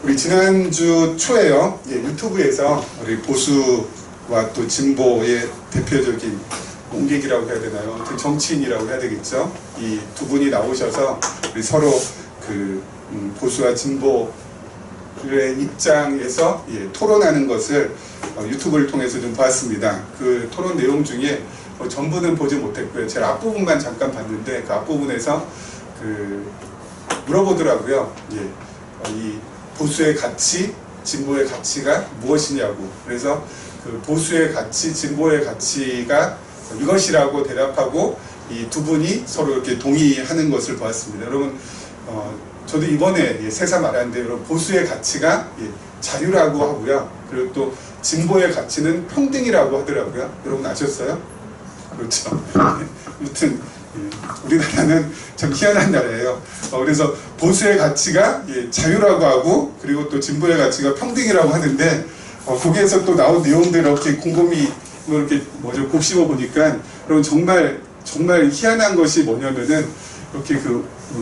우리 지난주 초에요. 유튜브에서 우리 보수와 또 진보의 대표적인 공객이라고 해야 되나요? 정치인이라고 해야 되겠죠. 이 두 분이 나오셔서 우리 서로 그 보수와 진보의 입장에서 토론하는 것을 유튜브를 통해서 좀 봤습니다. 그 토론 내용 중에 전부는 보지 못했고요. 제가 앞부분만 잠깐 봤는데 그 앞부분에서 그 물어보더라고요. 이 보수의 가치, 진보의 가치가 무엇이냐고. 그래서 그 보수의 가치, 진보의 가치가 이것이라고 대답하고 이 두 분이 서로 이렇게 동의하는 것을 보았습니다. 여러분, 저도 이번에 새삼 알았는데, 여러분, 보수의 가치가 자유라고 하고요. 그리고 또 진보의 가치는 평등이라고 하더라고요. 여러분 아셨어요? 그렇죠. 아무튼 우리나라는 참 희한한 나라예요. 그래서 보수의 가치가 자유라고 하고, 그리고 또 진보의 가치가 평등이라고 하는데, 거기에서 또 나온 내용들 이렇게 곰곰이 이렇게 곱씹어 보니까, 여러분 정말 희한한 것이 뭐냐면은, 이렇게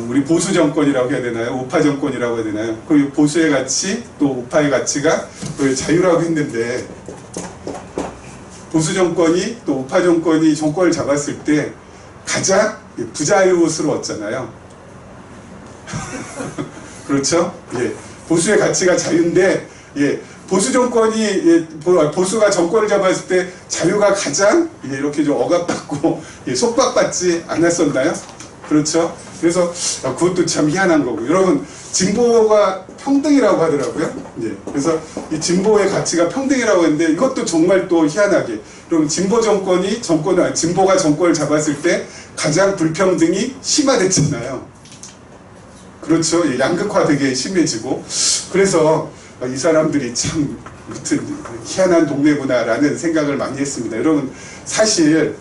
우리 보수 정권이라고 해야 되나요? 우파 정권이라고 해야 되나요? 그 보수의 가치, 또 우파의 가치가 자유라고 했는데, 보수 정권이 또 우파 정권이 정권을 잡았을 때 가장 부자유스러웠잖아요. 그렇죠? 보수의 가치가 자유인데, 보수 정권이, 보수가 정권을 잡았을 때 자유가 가장 이렇게 좀 억압받고 속박받지 않았었나요? 그렇죠? 그래서 그것도 참 희한한 거고. 여러분, 진보가 평등이라고 하더라고요. 그래서 이 진보의 가치가 평등이라고 했는데, 이것도 정말 또 희한하게, 그럼 진보가 정권을 잡았을 때 가장 불평등이 심화됐잖아요. 그렇죠? 양극화되게 심해지고. 그래서 이 사람들이 참 무튼 희한한 동네구나라는 생각을 많이 했습니다. 여러분, 사실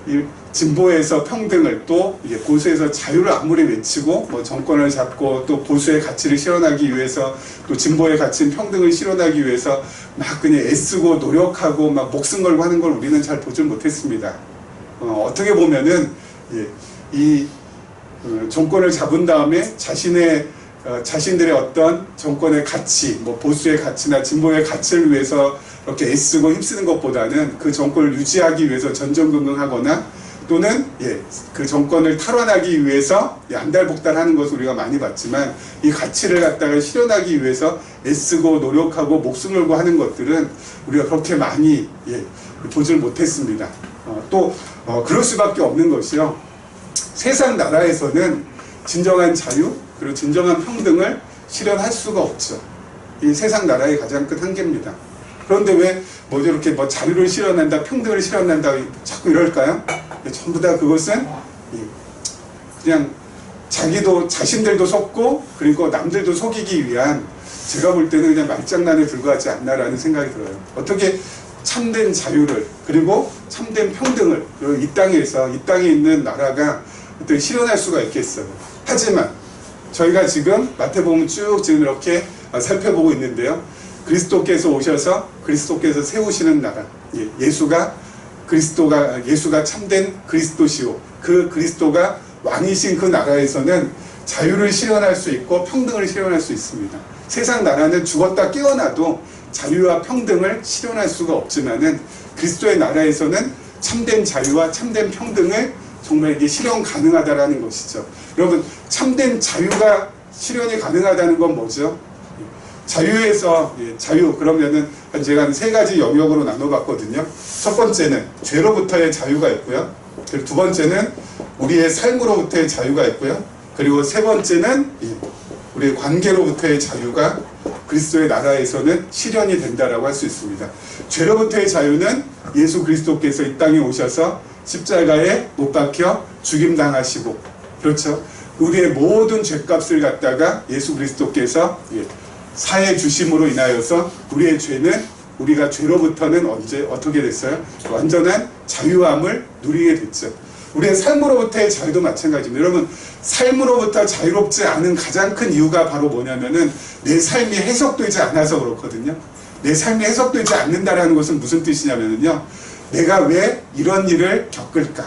이 진보에서 평등을, 또 보수에서 자유를 아무리 외치고 정권을 잡고 또 보수의 가치를 실현하기 위해서, 또 진보의 가치인 평등을 실현하기 위해서 막 그냥 애쓰고 노력하고 막 목숨 걸고 하는 걸 우리는 잘 보질 못했습니다. 어떻게 보면은 이 정권을 잡은 다음에 자신들의 어떤 정권의 가치, 보수의 가치나 진보의 가치를 위해서 이렇게 애쓰고 힘쓰는 것보다는 그 정권을 유지하기 위해서 전전긍긍하거나, 또는 그 정권을 탈환하기 위해서 안달복달하는 것을 우리가 많이 봤지만, 이 가치를 갖다가 실현하기 위해서 애쓰고 노력하고 목숨 걸고 하는 것들은 우리가 그렇게 많이 보질 못했습니다. 또 그럴 수밖에 없는 것이요, 세상 나라에서는 진정한 자유 그리고 진정한 평등을 실현할 수가 없죠. 이 세상 나라의 가장 큰 한계입니다. 그런데 왜 이렇게 자유를 실현한다, 평등을 실현한다 자꾸 이럴까요? 전부 다 그것은 그냥 자신들도 속고, 그리고 남들도 속이기 위한, 제가 볼 때는 그냥 말장난에 불과하지 않나라는 생각이 들어요. 어떻게 참된 자유를, 그리고 참된 평등을 이 땅에 있는 나라가 어떻게 실현할 수가 있겠어요. 하지만 저희가 지금 마태복음 쭉 지금 이렇게 살펴보고 있는데요, 그리스도께서 오셔서 그리스도께서 세우시는 나라, 예수가 참된 그리스도시오, 그 그리스도가 왕이신 그 나라에서는 자유를 실현할 수 있고 평등을 실현할 수 있습니다. 세상 나라는 죽었다 깨어나도 자유와 평등을 실현할 수가 없지만은, 그리스도의 나라에서는 참된 자유와 참된 평등을 정말 이게 실현 가능하다라는 것이죠. 여러분, 참된 자유가 실현이 가능하다는 건 뭐죠? 자유에서, 자유, 그러면은 제가 한 3가지 영역으로 나눠봤거든요. 첫 번째는 죄로부터의 자유가 있고요. 그리고 두 번째는 우리의 삶으로부터의 자유가 있고요. 그리고 세 번째는 우리의 관계로부터의 자유가 그리스도의 나라에서는 실현이 된다라고 할 수 있습니다. 죄로부터의 자유는 예수 그리스도께서 이 땅에 오셔서 십자가에 못 박혀 죽임당하시고, 그렇죠? 우리의 모든 죄값을 갖다가 예수 그리스도께서 사해 주심으로 인하여서 우리의 죄는, 우리가 죄로부터는 어떻게 됐어요? 완전한 자유함을 누리게 됐죠. 우리의 삶으로부터의 자유도 마찬가지입니다. 여러분, 삶으로부터 자유롭지 않은 가장 큰 이유가 바로 뭐냐면은, 내 삶이 해석되지 않아서 그렇거든요. 내 삶이 해석되지 않는다라는 것은 무슨 뜻이냐면요, 내가 왜 이런 일을 겪을까?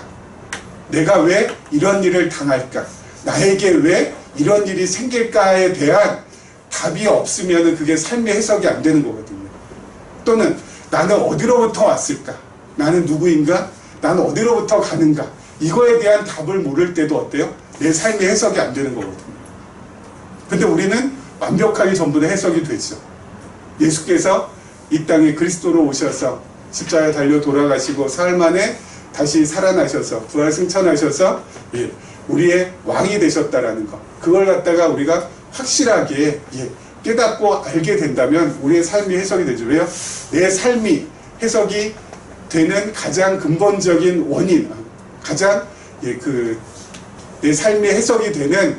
내가 왜 이런 일을 당할까? 나에게 왜 이런 일이 생길까에 대한 답이 없으면 그게 삶의 해석이 안 되는 거거든요. 또는 나는 어디로부터 왔을까? 나는 누구인가? 나는 어디로부터 가는가? 이거에 대한 답을 모를 때도 어때요? 내 삶의 해석이 안 되는 거거든요. 근데 우리는 완벽하게 전부 다 해석이 되죠. 예수께서 이 땅에 그리스도로 오셔서 십자가에 달려 돌아가시고 사흘 만에 다시 살아나셔서 부활 승천하셔서 우리의 왕이 되셨다라는 것, 그걸 갖다가 우리가 확실하게 깨닫고 알게 된다면 우리의 삶이 해석이 되죠. 왜요? 내 삶이 해석이 되는 가장 근본적인 원인, 가장 내 삶의 해석이 되는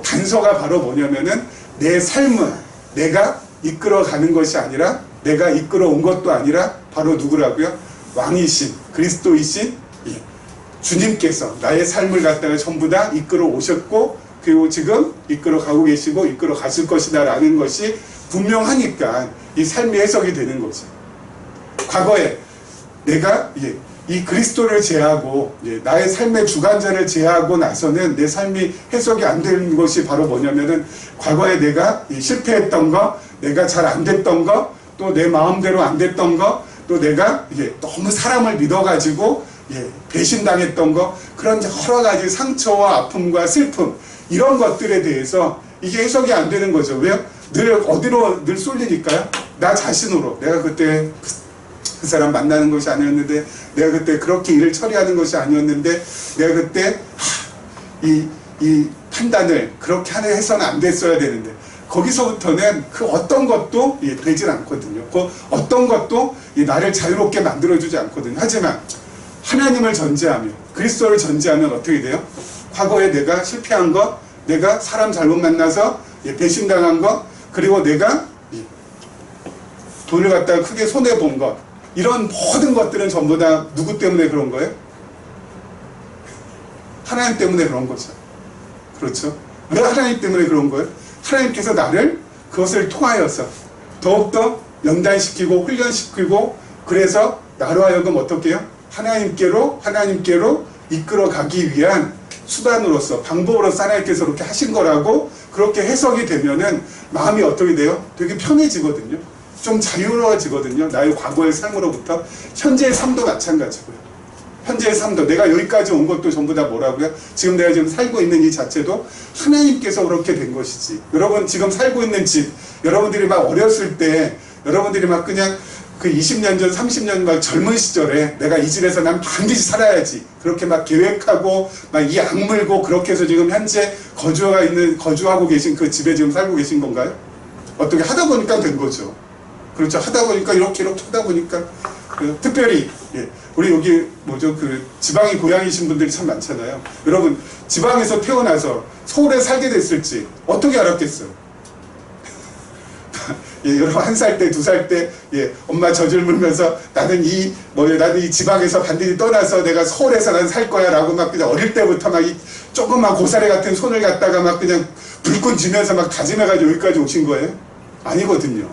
단서가 바로 뭐냐면은 내 삶은 내가 이끌어가는 것이 아니라, 내가 이끌어온 것도 아니라 바로 누구라고요? 왕이신 그리스도이신 주님께서 나의 삶을 갖다가 전부 다 이끌어 오셨고, 그리고 지금 이끌어 가고 계시고 이끌어 가실 것이다 라는 것이 분명하니까 이 삶의 해석이 되는 거죠. 과거에 내가 이 그리스도를 제하고 나의 삶의 주관자를 제하고 나서는 내 삶이 해석이 안 되는 것이 바로 뭐냐면은, 과거에 내가 실패했던 거, 내가 잘 안 됐던 거, 또 내 마음대로 안 됐던 거, 또 내가 너무 사람을 믿어가지고 배신당했던 거, 그런 여러 가지 상처와 아픔과 슬픔, 이런 것들에 대해서 이게 해석이 안 되는 거죠. 왜요? 늘 어디로 늘 쏠리니까요? 나 자신으로. 내가 그때 그 사람 만나는 것이 아니었는데, 내가 그때 그렇게 일을 처리하는 것이 아니었는데, 내가 그때 이 판단을 그렇게 해서는 안 됐어야 되는데, 거기서부터는 그 어떤 것도 되질 않거든요. 그 어떤 것도 나를 자유롭게 만들어주지 않거든요. 하지만 하나님을 전제하며 그리스도를 전제하면 어떻게 돼요? 과거에 내가 실패한 것, 내가 사람 잘못 만나서 배신당한 것, 그리고 내가 돈을 갖다가 크게 손해본 것, 이런 모든 것들은 전부 다 누구 때문에 그런 거예요? 하나님 때문에 그런 거죠. 그렇죠? 왜 하나님 때문에 그런 거예요? 하나님께서 나를 그것을 통하여서 더욱더 연단시키고 훈련시키고, 그래서 나로 하여금 어떻게 해요? 하나님께로 이끌어 가기 위한 수단으로서, 방법으로서 하나님께서 그렇게 하신 거라고 그렇게 해석이 되면은 마음이 어떻게 돼요? 되게 편해지거든요. 좀 자유로워지거든요. 나의 과거의 삶으로부터. 현재의 삶도 마찬가지고요. 현재의 삶도, 내가 여기까지 온 것도 전부 다 뭐라고요? 지금 내가 지금 살고 있는 이 자체도 하나님께서 그렇게 된 것이지. 여러분 지금 살고 있는 집, 여러분들이 막 어렸을 때, 여러분들이 막 그냥 그 20년 전, 30년 막 젊은 시절에 내가 이 집에서 난 반드시 살아야지, 그렇게 막 계획하고 막 이 악물고 그렇게 해서 지금 현재 거주하고 계신 그 집에 지금 살고 계신 건가요? 어떻게 하다 보니까 된 거죠. 그렇죠. 하다 보니까 이렇게 하다 보니까 특별히 우리 여기 그 지방이 고향이신 분들이 참 많잖아요. 여러분 지방에서 태어나서 서울에 살게 됐을지 어떻게 알았겠어요? 여러분 1살 때, 2살 때 엄마 젖을 물면서 나는 이 지방에서 반드시 떠나서 내가 서울에서 난 살 거야 라고 막 그냥 어릴 때부터 막 이 조그만 고사리 같은 손을 갖다가 막 그냥 불끈 쥐면서 막 다짐해가지고 여기까지 오신 거예요? 아니거든요.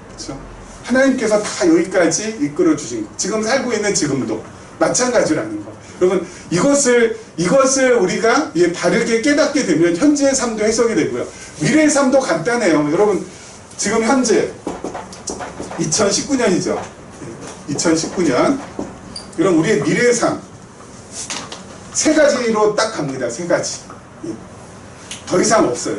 그렇죠? 하나님께서 다 여기까지 이끌어 주신 거. 지금 살고 있는 지금도 마찬가지라는 거. 여러분 이것을 우리가 바르게 깨닫게 되면 현재의 삶도 해석이 되고요. 미래의 삶도 간단해요. 여러분 지금 현재 2019년이죠. 2019년. 그럼 우리의 미래의 삶 3가지로 딱 갑니다. 3가지. 더 이상 없어요.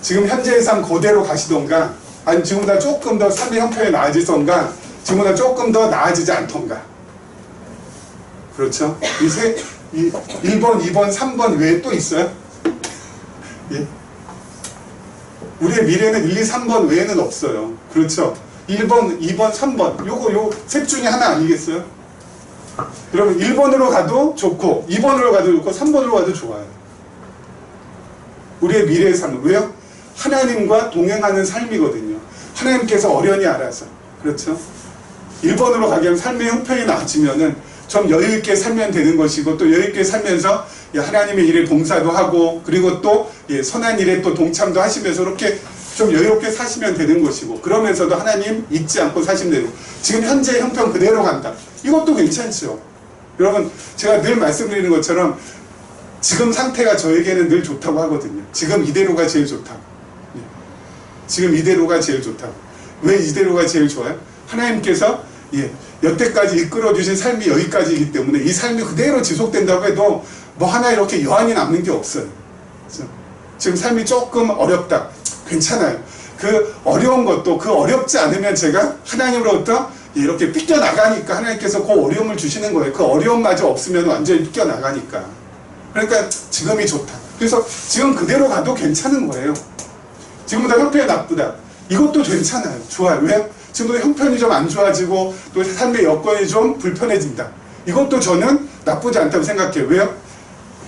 지금 현재의 삶 그대로 가시던가, 아니 지금보다 조금 더 삶의 형편이 나아지던가, 지금보다 조금 더 나아지지 않던가. 그렇죠? 1번, 2번, 3번 외에 또 있어요? 우리의 미래는 1, 2, 3번 외에는 없어요. 그렇죠? 1번, 2번, 3번 요 셋 중에 하나 아니겠어요? 여러분 1번으로 가도 좋고 2번으로 가도 좋고 3번으로 가도 좋아요. 우리의 미래의 삶은 왜요? 하나님과 동행하는 삶이거든요. 하나님께서 어련히 알아서. 그렇죠? 1번으로 가게 하면 삶의 형편이 나아지면은 좀 여유있게 살면 되는 것이고, 또 여유있게 살면서 하나님의 일에 봉사도 하고, 그리고 또 선한 일에 또 동참도 하시면서 이렇게 좀 여유롭게 사시면 되는 것이고, 그러면서도 하나님 잊지 않고 사시면 되고, 지금 현재의 형편 그대로 간다. 이것도 괜찮죠. 여러분 제가 늘 말씀드리는 것처럼 지금 상태가 저에게는 늘 좋다고 하거든요. 지금 이대로가 제일 좋다고. 지금 이대로가 제일 좋다고. 왜 이대로가 제일 좋아요? 하나님께서 여태까지 이끌어 주신 삶이 여기까지이기 때문에 이 삶이 그대로 지속된다고 해도 뭐 하나 이렇게 여한이 남는 게 없어요. 그렇죠? 지금 삶이 조금 어렵다. 괜찮아요. 그 어려운 것도 그 어렵지 않으면 제가 하나님으로부터 이렇게 삐껴나가니까 하나님께서 그 어려움을 주시는 거예요. 그 어려움마저 없으면 완전히 삐껴나가니까. 그러니까 지금이 좋다. 그래서 지금 그대로 가도 괜찮은 거예요. 지금보다 형편이 나쁘다. 이것도 괜찮아요. 좋아요. 왜? 지금보다 형편이 좀 안 좋아지고 또 삶의 여건이 좀 불편해진다. 이것도 저는 나쁘지 않다고 생각해요. 왜요?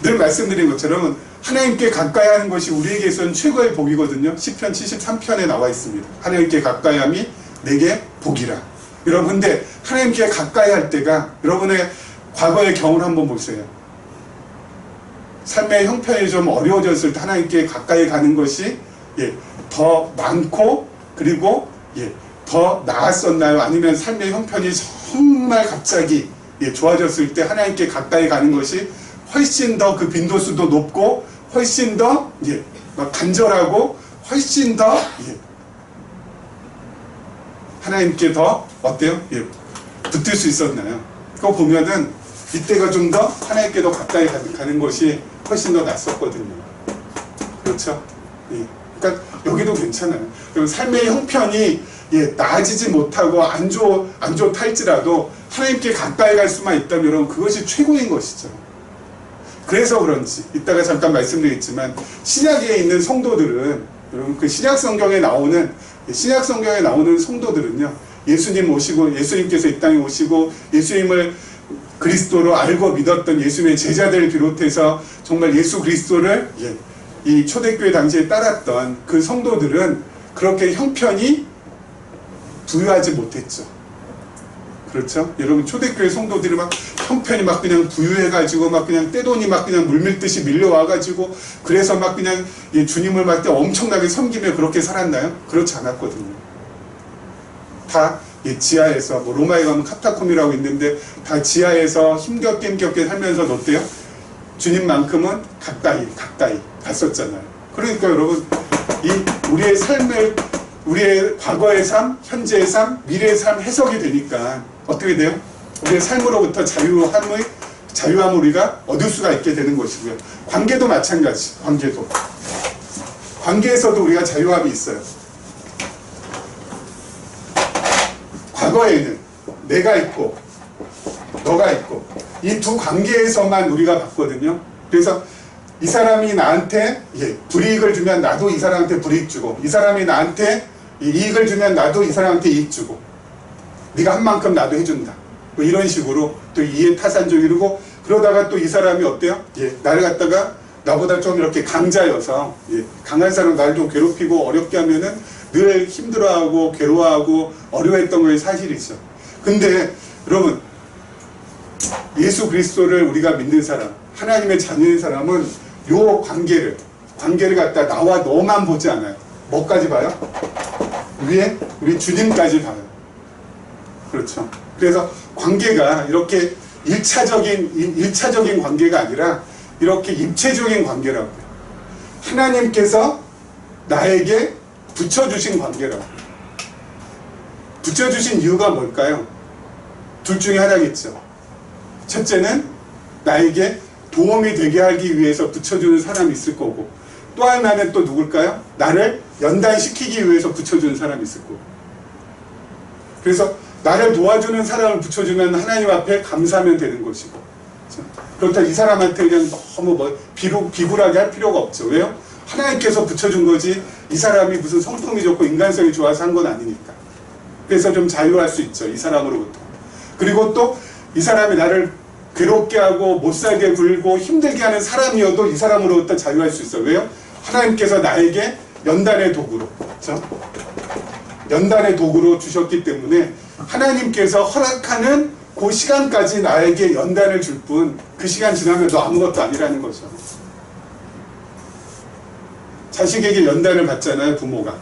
늘 말씀드린 것처럼 하나님께 가까이 하는 것이 우리에게서는 최고의 복이거든요. 시편 73편에 나와 있습니다. 하나님께 가까이함이 내게 복이라. 여러분, 근데 하나님께 가까이 할 때가 여러분의 과거의 경우를 한번 보세요. 삶의 형편이 좀 어려워졌을 때 하나님께 가까이 가는 것이 더 많고 그리고 더 나았었나요? 아니면 삶의 형편이 정말 갑자기 좋아졌을 때 하나님께 가까이 가는 것이 훨씬 더 그 빈도수도 높고 훨씬 더 간절하고 훨씬 더 하나님께 더 어때요? 붙을 수 있었나요? 그거 보면은 이때가 좀 더 하나님께 더 가까이 가는 것이 훨씬 더 낫었거든요. 그렇죠? 그러니까 여기도 괜찮아요. 그럼 삶의 형편이 나아지지 못하고 안 좋다 할지라도 하나님께 가까이 갈 수만 있다면 여러분 그것이 최고인 것이죠. 그래서 그런지 이따가 잠깐 말씀드리겠지만 신약에 있는 성도들은 여러분 그 신약 성경에 나오는 성도들은요 예수님 오시고 예수님께서 이 땅에 오시고 예수님을 그리스도로 알고 믿었던 예수님의 제자들을 비롯해서 정말 예수 그리스도를 이 초대교회 당시에 따랐던 그 성도들은 그렇게 형편이 부유하지 못했죠. 그렇죠? 여러분 초대교회 성도들이 막 형편이 막 그냥 부유해가지고 막 그냥 떼돈이 막 그냥 물밀듯이 밀려와가지고 그래서 막 그냥 주님을 막 엄청나게 섬기며 그렇게 살았나요? 그렇지 않았거든요. 다 지하에서 뭐 로마에 가면 카타콤이라고 있는데 다 지하에서 힘겹게 살면서 어때요? 주님만큼은 가까이 갔었잖아요. 그러니까 여러분 우리의 삶을 우리의 과거의 삶, 현재의 삶, 미래의 삶 해석이 되니까 어떻게 돼요? 우리의 삶으로부터 자유함을 우리가 얻을 수가 있게 되는 것이고요. 관계도 마찬가지. 관계에서도 우리가 자유함이 있어요. 과거에는 내가 있고 너가 있고 이 두 관계에서만 우리가 봤거든요. 그래서 이 사람이 나한테 불이익을 주면 나도 이 사람한테 불이익 주고 이 사람이 나한테 이익을 주면 나도 이 사람한테 이익 주고 네가 한 만큼 나도 해준다. 뭐 이런 식으로 또 이해타산적이고 그러다가 또 이 사람이 어때요? 나를 갖다가 나보다 좀 이렇게 강자여서 강한 사람 나를 좀 괴롭히고 어렵게 하면은 늘 힘들어하고 괴로워하고 어려워했던 것이 사실이죠. 근데 여러분 예수 그리스도를 우리가 믿는 사람 하나님의 자녀인 사람은 요 관계를 갖다 나와 너만 보지 않아요. 뭐까지 봐요? 위에 우리 주님까지 봐요. 그렇죠. 그래서 관계가 이렇게 일차적인 관계가 아니라 이렇게 입체적인 관계라고요. 하나님께서 나에게 붙여주신 관계라고요. 붙여주신 이유가 뭘까요? 둘 중에 하나겠죠. 첫째는 나에게 도움이 되게 하기 위해서 붙여주는 사람이 있을 거고 또 하나는 또 누굴까요? 나를 연단시키기 위해서 붙여주는 사람이 있을 거고 그래서 나를 도와주는 사람을 붙여주면 하나님 앞에 감사하면 되는 것이고 그렇다고 이 사람한테 그냥 너무 비굴하게 할 필요가 없죠. 왜요? 하나님께서 붙여준 거지 이 사람이 무슨 성품이 좋고 인간성이 좋아서 한 건 아니니까. 그래서 좀 자유할 수 있죠. 이 사람으로부터. 그리고 또 이 사람이 나를 괴롭게 하고 못살게 굴고 힘들게 하는 사람이어도 이 사람으로부터 자유할 수 있어요. 왜요? 하나님께서 나에게 연단의 도구로 그렇죠? 연단의 도구로 주셨기 때문에 하나님께서 허락하는 그 시간까지 나에게 연단을 줄 뿐 그 시간 지나면 너 아무것도 아니라는 거죠. 자식에게 연단을 받잖아요. 부모가.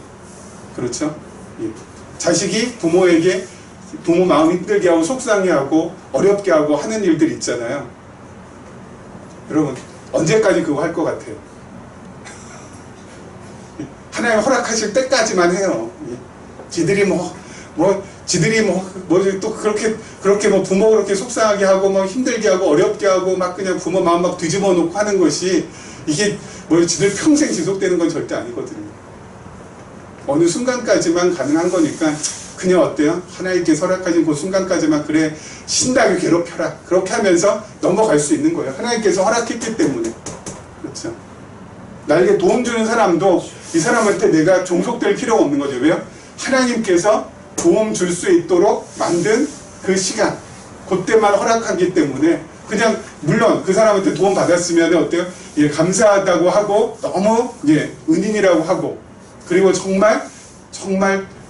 그렇죠? 자식이 부모에게 부모 마음 힘들게 하고 속상해하고 어렵게 하고 하는 일들 있잖아요. 여러분 언제까지 그거 할 것 같아요? 하나님 허락하실 때까지만 해요. 지들이 또 그렇게 뭐 부모 그렇게 속상하게 하고 뭐 힘들게 하고 어렵게 하고 막 그냥 부모 마음 막 뒤집어 놓고 하는 것이 이게 뭐 지들 평생 지속되는 건 절대 아니거든요. 어느 순간까지만 가능한 거니까 그냥 어때요? 하나님께서 허락하신 그 순간까지만 그래 신나게 괴롭혀라. 그렇게 하면서 넘어갈 수 있는 거예요. 하나님께서 허락했기 때문에. 그렇죠? 나에게 도움 주는 사람도 이 사람한테 내가 종속될 필요가 없는 거죠. 왜요? 하나님께서 도움 줄 수 있도록 만든 그 시간, 그때만 허락하기 때문에 그냥 물론 그 사람한테 도움 받았으면 어때요? 예, 감사하다고 하고 너무 은인이라고 하고 그리고 정말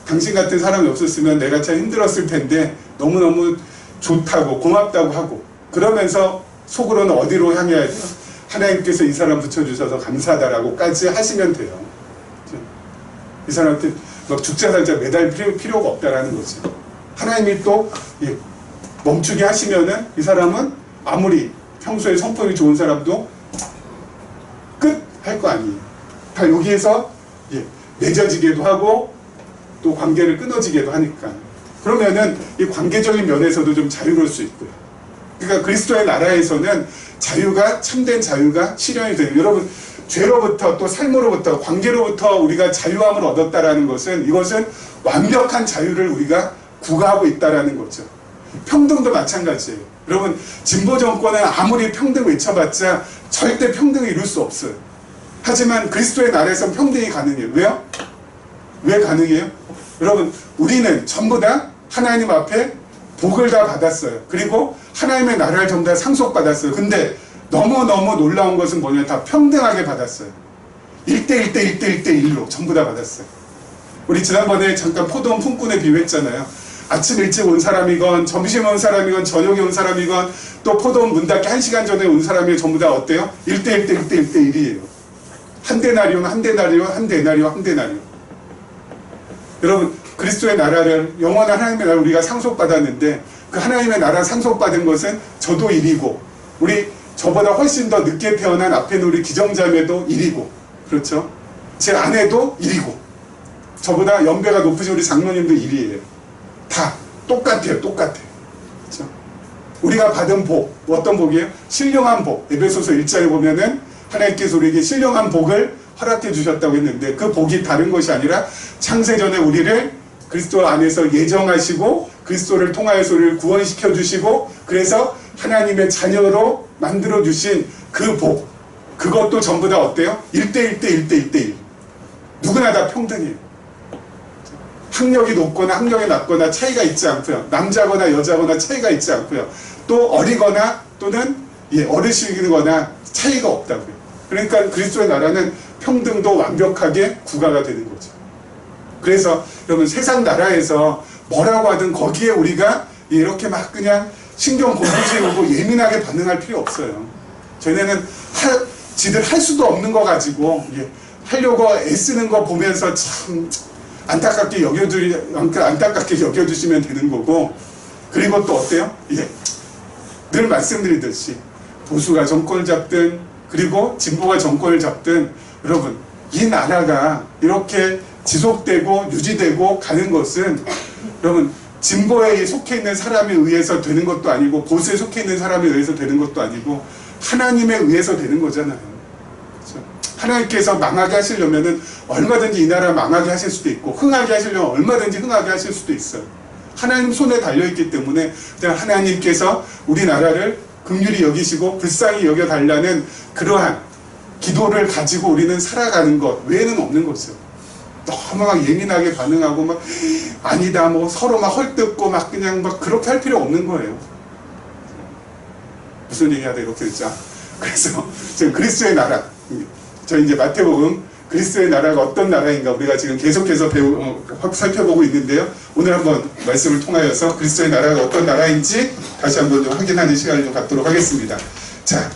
당신 같은 사람이 없었으면 내가 참 힘들었을 텐데 너무너무 좋다고 고맙다고 하고 그러면서 속으로는 어디로 향해야 돼요? 하나님께서 이 사람 붙여주셔서 감사하다라고까지 하시면 돼요. 이 사람한테 막 죽자살자 매달 필요가 없다라는 거죠. 하나님이 또 멈추게 하시면은 이 사람은 아무리 평소에 성품이 좋은 사람도 끝 할 거 아니에요. 다 여기에서 맺어지기도 하고 또 관계를 끊어지기도 하니까. 그러면은 이 관계적인 면에서도 좀 자유로울 수 있고요. 그러니까 그리스도의 나라에서는 자유가 참된 자유가 실현이 돼요. 여러분 죄로부터 또 삶으로부터 관계로부터 우리가 자유함을 얻었다라는 것은 이것은 완벽한 자유를 우리가 구가하고 있다라는 거죠. 평등도 마찬가지예요. 여러분 진보 정권은 아무리 평등 외쳐봤자 절대 평등을 이룰 수 없어요. 하지만 그리스도의 나라에서는 평등이 가능해요. 왜요? 왜 가능해요? 여러분 우리는 전부 다 하나님 앞에 복을 다 받았어요. 그리고 하나님의 나라를 전부 다 상속받았어요. 근데 너무너무 놀라운 것은 뭐냐면 다 평등하게 받았어요. 1대1로 전부 다 받았어요. 우리 지난번에 잠깐 포도원 품꾼에 비유했잖아요. 아침 일찍 온 사람이건 점심 온 사람이건 저녁에 온 사람이건 또 포도원 문 닫기 1시간 전에 온 사람이 전부 다 어때요? 1대1이에요. 한 데나리온. 여러분 그리스도의 나라를 영원한 하나님의 나라를 우리가 상속받았는데 그 하나님의 나라 상속받은 것은 저도 1이고 우리 저보다 훨씬 더 늦게 태어난 앞에 있는 우리 기정자매도 1이고 그렇죠? 제 아내도 1이고 저보다 연배가 높으신 우리 장로님도 1이에요. 다 똑같아요. 그렇죠? 우리가 받은 복, 어떤 복이에요? 신령한 복. 에베소서 1장에 보면은 하나님께서 우리에게 신령한 복을 허락해 주셨다고 했는데 그 복이 다른 것이 아니라 창세전에 우리를 그리스도 안에서 예정하시고 그리스도를 통하여서 우리를 구원시켜 주시고 그래서 하나님의 자녀로 만들어 주신 그 복, 그것도 전부 다 어때요? 1대1. 누구나 다 평등해요. 학력이 높거나 학력이 낮거나 차이가 있지 않고요. 남자거나 여자거나 차이가 있지 않고요. 또 어리거나 또는 어르신이거나 차이가 없다고요. 그러니까 그리스도의 나라는 평등도 완벽하게 구가가 되는 거죠. 그래서 여러분 세상 나라에서 뭐라고 하든 거기에 우리가 이렇게 막 그냥 신경 곤두세우고 예민하게 반응할 필요 없어요. 저희는 지들 할 수도 없는 거 가지고 하려고 애쓰는 거 보면서 참 안타깝게 여겨주시면 되는 거고 그리고 또 어때요? 늘 말씀드리듯이 보수가 정권을 잡든 그리고 진보가 정권을 잡든 여러분 이 나라가 이렇게 지속되고 유지되고 가는 것은 여러분 진보에 속해 있는 사람에 의해서 되는 것도 아니고 보수에 속해 있는 사람에 의해서 되는 것도 아니고 하나님에 의해서 되는 거잖아요. 그렇죠? 하나님께서 망하게 하시려면은 얼마든지 이 나라 망하게 하실 수도 있고 흥하게 하시려면 얼마든지 흥하게 하실 수도 있어요. 하나님 손에 달려있기 때문에 그냥 하나님께서 우리나라를 긍휼히 여기시고 불쌍히 여겨달라는 그러한 기도를 가지고 우리는 살아가는 것 외에는 없는 거죠. 너무 막 예민하게 반응하고 막 아니다 뭐 서로 막 헐뜯고 막 그냥 막 그렇게 할 필요 없는 거예요. 무슨 얘기하다 이렇게 됐죠. 그래서 지금 그리스도의 나라, 저희 이제 마태복음 그리스도의 나라가 어떤 나라인가 우리가 지금 계속해서 살펴보고 있는데요. 오늘 한번 말씀을 통하여서 그리스도의 나라가 어떤 나라인지 다시 한번 좀 확인하는 시간을 좀 갖도록 하겠습니다. 자,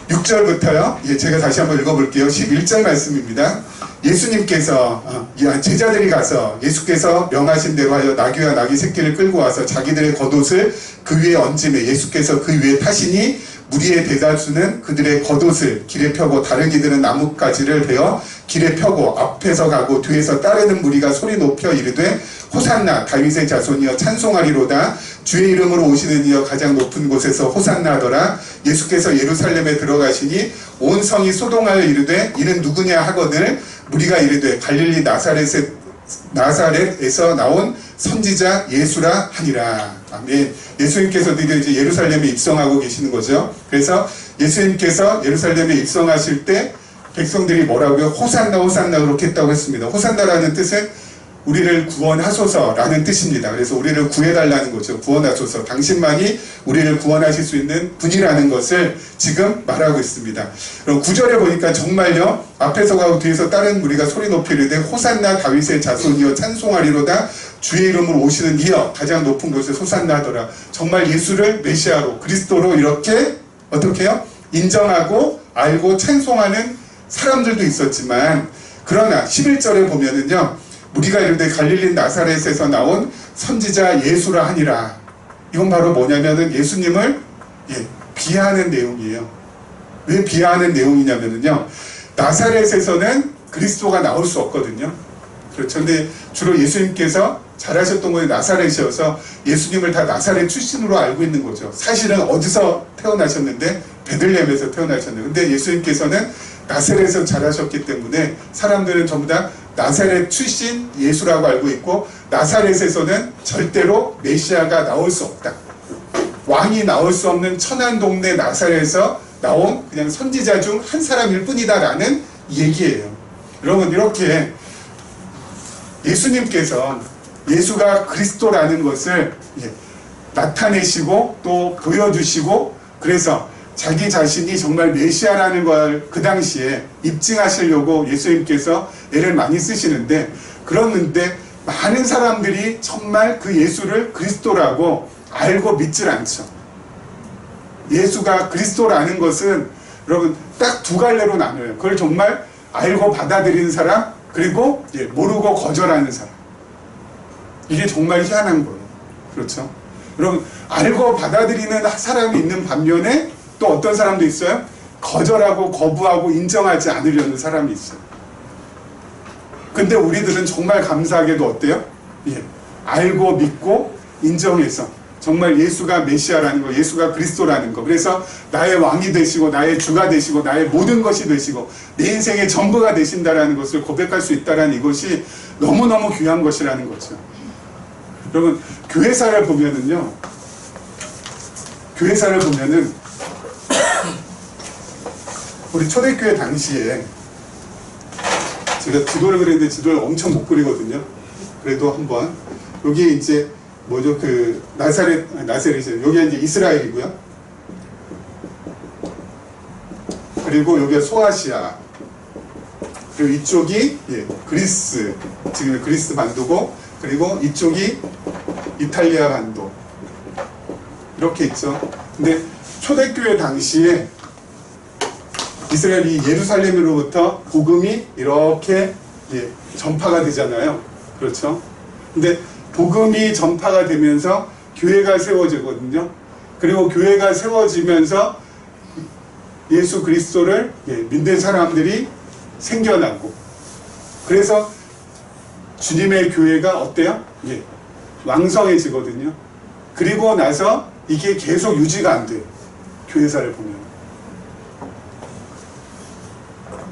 6절부터요. 제가 다시 한번 읽어볼게요. 11절 말씀입니다. 예수님께서 제자들이 가서 예수께서 명하신 대로 하여 나귀와 나귀 새끼를 끌고 와서 자기들의 겉옷을 그 위에 얹으며 예수께서 그 위에 타시니 무리의 대다수는 그들의 겉옷을 길에 펴고 다른 이들은 나뭇가지를 베어 길에 펴고 앞에서 가고 뒤에서 따르는 무리가 소리 높여 이르되 호산나 다윗의 자손이여 찬송하리로다 주의 이름으로 오시는 이여 가장 높은 곳에서 호산나 하더라. 예수께서 예루살렘에 들어가시니 온 성이 소동하여 이르되 이는 누구냐 하거늘 무리가 이르되 갈릴리 나사렛에서 나온 선지자 예수라 하니라. 아멘. 예수님께서 드디어 이제 예루살렘에 입성하고 계시는 거죠. 그래서 예수님께서 예루살렘에 입성하실 때 백성들이 뭐라고요? 호산나 호산나 그렇게 했다고 했습니다. 호산나라는 뜻은 우리를 구원하소서라는 뜻입니다. 그래서 우리를 구해달라는 거죠. 구원하소서. 당신만이 우리를 구원하실 수 있는 분이라는 것을 지금 말하고 있습니다. 그럼 9절에 보니까 정말요. 앞에서 가고 뒤에서 다른 무리가 소리 높이 이르되 호산나 다윗의 자손이여 찬송하리로다 주의 이름으로 오시는 이여 가장 높은 곳에 호산나 하더라. 정말 예수를 메시아로 그리스도로 이렇게 어떻게 해요? 인정하고 알고 찬송하는 사람들도 있었지만 그러나 11절에 보면은요. 무리가 이르되 갈릴리 나사렛에서 나온 선지자 예수라 하니라. 이건 바로 뭐냐면은 예수님을 비하하는 내용이에요. 왜 비하하는 내용이냐면은요. 나사렛에서는 그리스도가 나올 수 없거든요. 그렇죠. 근데 주로 예수님께서 잘하셨던 건 나사렛이어서 예수님을 다 나사렛 출신으로 알고 있는 거죠. 사실은 어디서 태어나셨는데 베들레헴에서 태어나셨는데 근데 예수님께서는 나사렛에서 잘하셨기 때문에 사람들은 전부 다 나사렛 출신 예수라고 알고 있고 나사렛에서는 절대로 메시아가 나올 수 없다. 왕이 나올 수 없는 천한 동네 나사렛에서 나온 그냥 선지자 중 한 사람일 뿐이다 라는 얘기예요. 여러분 이렇게 예수님께서 예수가 그리스도라는 것을 나타내시고 또 보여주시고 그래서 자기 자신이 정말 메시아라는 걸 그 당시에 입증하시려고 예수님께서 애를 많이 쓰시는데 그러는데 많은 사람들이 정말 그 예수를 그리스도라고 알고 믿질 않죠. 예수가 그리스도라는 것은 여러분 딱 두 갈래로 나눠요. 그걸 정말 알고 받아들이는 사람 그리고 모르고 거절하는 사람. 이게 정말 희한한 거예요. 그렇죠? 여러분 알고 받아들이는 사람이 있는 반면에 또 어떤 사람도 있어요? 거절하고 거부하고 인정하지 않으려는 사람이 있어요. 근데 우리들은 정말 감사하게도 어때요? 알고 믿고 인정해서 정말 예수가 메시아라는 거, 예수가 그리스도라는 거. 그래서 나의 왕이 되시고 나의 주가 되시고 나의 모든 것이 되시고 내 인생의 전부가 되신다라는 것을 고백할 수 있다라는 이것이 너무너무 귀한 것이라는 거죠. 여러분 교회사를 보면은요. 교회사를 보면은 우리 초대교회 당시에 제가 지도를 그렸는데 지도를 엄청 못 그리거든요. 그래도 한번 여기 이제 뭐죠 그 나사렛이에요. 여기 이제 이스라엘이고요. 그리고 여기가 소아시아. 그리고 이쪽이 그리스 지금 그리스 반도고 그리고 이쪽이 이탈리아 반도 이렇게 있죠. 근데 초대교회 당시에 이스라엘이 예루살렘으로부터 복음이 이렇게 전파가 되잖아요. 그렇죠? 근데 복음이 전파가 되면서 교회가 세워지거든요. 그리고 교회가 세워지면서 예수 그리스도를 믿는 사람들이 생겨나고 그래서 주님의 교회가 어때요? 왕성해지거든요. 그리고 나서 이게 계속 유지가 안 돼요. 교회사를 보면.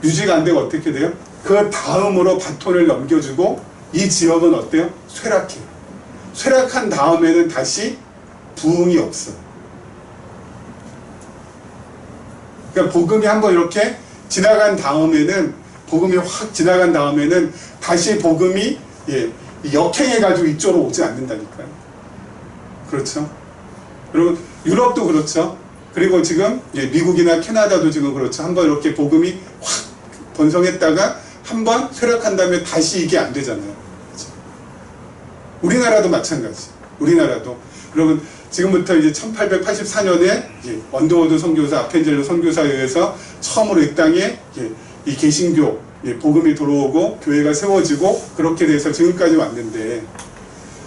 유지가 안 되고 어떻게 돼요? 그 다음으로 바톤을 넘겨주고 이 지역은 어때요? 쇠락해요. 쇠락한 다음에는 다시 부흥이 없어. 그러니까 복음이 한번 이렇게 지나간 다음에는 복음이 확 지나간 다음에는 다시 복음이 역행해가지고 이쪽으로 오지 않는다니까요. 그렇죠? 여러분 유럽도 그렇죠. 그리고 지금 미국이나 캐나다도 지금 그렇죠. 한번 이렇게 복음이 확 번성했다가 한번 쇠락한 다음에 다시 이게 안 되잖아요. 그렇죠? 우리나라도 마찬가지. 우리나라도 여러분 지금부터 이제 1884년에 언더워드 선교사 아펜젤로 선교사에 의해서 처음으로 이 땅에 이 개신교 복음이 들어오고 교회가 세워지고 그렇게 돼서 지금까지 왔는데